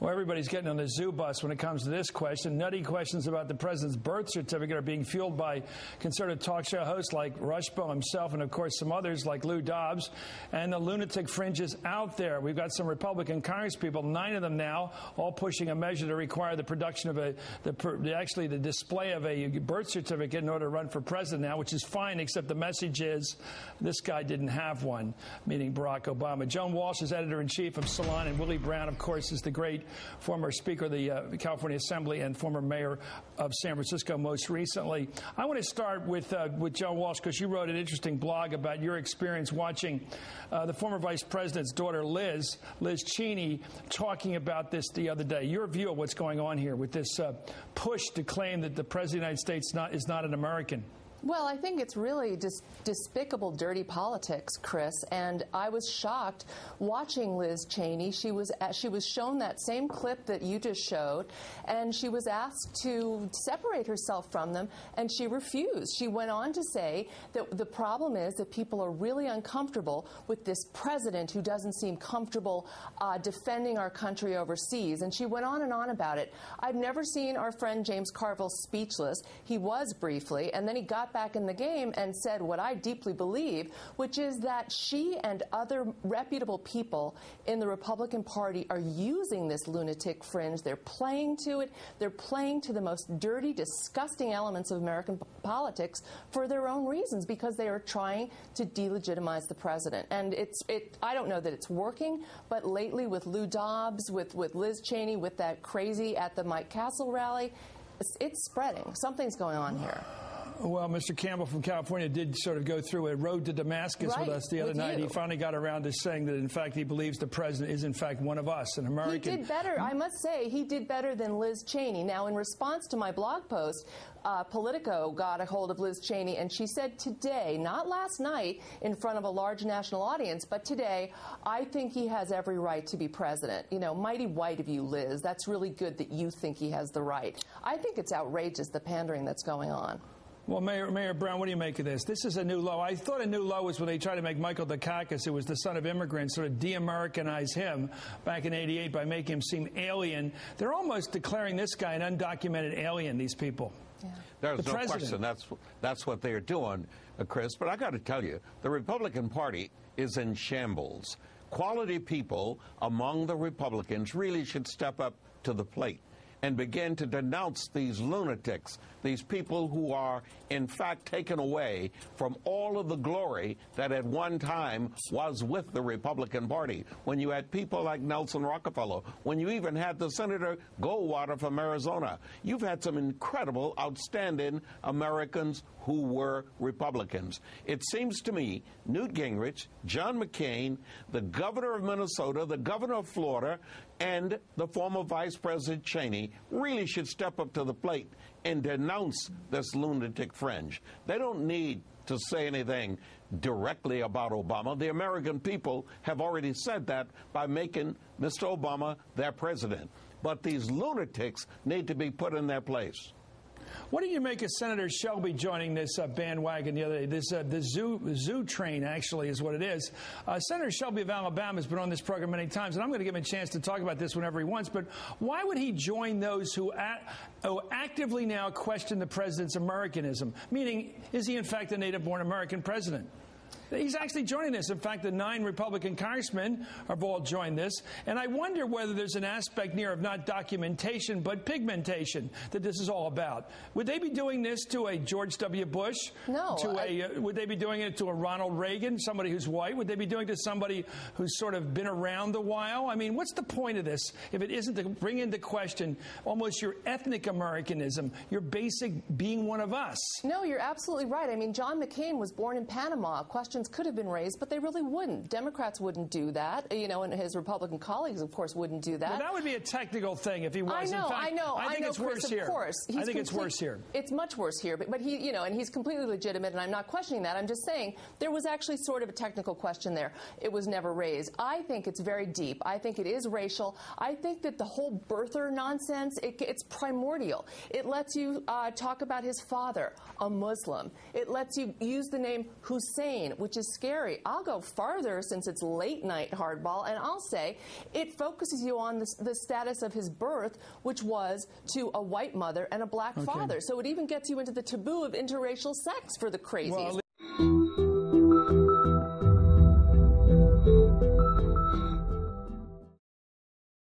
Well, everybody's getting on the zoo bus when it comes to this question. Nutty questions about the president's birth certificate are being fueled by conservative talk show hosts like Rushbo himself and, of course, some others like Lou Dobbs and the lunatic fringes out there. We've got some Republican congresspeople, 9 of them now, all pushing a measure to require the production of the display of a birth certificate in order to run for president now, which is fine, except the message is this guy didn't have one, meaning Barack Obama. Joan Walsh is editor-in-chief of Salon, and Willie Brown, of course, is the great former Speaker of the California Assembly and former mayor of San Francisco most recently. I want to start with Joan Walsh because you wrote an interesting blog about your experience watching the former vice president's daughter, Liz Cheney, talking about this the other day. Your view of what's going on here with this push to claim that the President of the United States is not an American. Well, I think it's really just despicable, dirty politics, Chris. And I was shocked watching Liz Cheney. She was shown that same clip that you just showed, and she was asked to separate herself from them, and she refused. She went on to say that the problem is that people are really uncomfortable with this president who doesn't seem comfortable defending our country overseas. And she went on and on about it. I've never seen our friend James Carville speechless. He was briefly, and then he got back in the game and said what I deeply believe, which is that she and other reputable people in the Republican Party are using this lunatic fringe. They're playing to it. They're playing to the most dirty, disgusting elements of American politics for their own reasons, because they are trying to delegitimize the president. And I don't know that it's working, but lately with Lou Dobbs, with Liz Cheney, with that crazy at the Mike Castle rally, it's spreading. Something's going on here. Well, Mr. Campbell from California did sort of go through a road to Damascus with us the other night. He finally got around to saying that, in fact, he believes the president is, in fact, one of us, an American. He did better. I must say, he did better than Liz Cheney. Now, in response to my blog post, Politico got a hold of Liz Cheney, and she said today, not last night in front of a large national audience, but today, I think he has every right to be president. You know, mighty white of you, Liz. That's really good that you think he has the right. I think it's outrageous, the pandering that's going on. Well, Mayor Brown, what do you make of this? This is a new low. I thought a new low was when they tried to make Michael Dukakis, who was the son of immigrants, sort of de-Americanize him back in '88 by making him seem alien. They're almost declaring this guy an undocumented alien, these people. Yeah. There's no question that's what they're doing, Chris. But I got to tell you, the Republican Party is in shambles. Quality people among the Republicans really should step up to the plate and begin to denounce these lunatics, these people who are, in fact, taken away from all of the glory that at one time was with the Republican Party. When you had people like Nelson Rockefeller, when you even had the Senator Goldwater from Arizona, you've had some incredible, outstanding Americans who were Republicans. It seems to me Newt Gingrich, John McCain, the governor of Minnesota, the governor of Florida, and the former Vice President Cheney really should step up to the plate and denounce this lunatic fringe. They don't need to say anything directly about Obama. The American people have already said that by making Mr. Obama their president. But these lunatics need to be put in their place. What do you make of Senator Shelby joining this bandwagon the other day? The zoo train, actually, is what it is. Senator Shelby of Alabama has been on this program many times, and I'm going to give him a chance to talk about this whenever he wants. But why would he join those who actively now question the president's Americanism? Meaning, is he, in fact, a native-born American president? He's actually joining this. In fact, the 9 Republican congressmen have all joined this. And I wonder whether there's an aspect near of not documentation, but pigmentation that this is all about. Would they be doing this to a George W. Bush? No. Would they be doing it to a Ronald Reagan, somebody who's white? Would they be doing it to somebody who's sort of been around a while? I mean, what's the point of this if it isn't to bring into question almost your ethnic Americanism, your basic being one of us? No, you're absolutely right. I mean, John McCain was born in Panama. Questions could have been raised, but they really wouldn't. Democrats wouldn't do that, you know, and his Republican colleagues, of course, wouldn't do that. Well, that would be a technical thing if he was. I know. I think it's worse here. Of course. I think it's worse here. It's much worse here, but he, you know, and he's completely legitimate, and I'm not questioning that. I'm just saying there was actually sort of a technical question there. It was never raised. I think it's very deep. I think it is racial. I think that the whole birther nonsense, it's primordial. It lets you talk about his father, a Muslim. It lets you use the name Hussein, which is scary. I'll go farther, since it's late night hardball, and I'll say it focuses you on the status of his birth, which was to a white mother and a black father. So it even gets you into the taboo of interracial sex for the crazies. Well,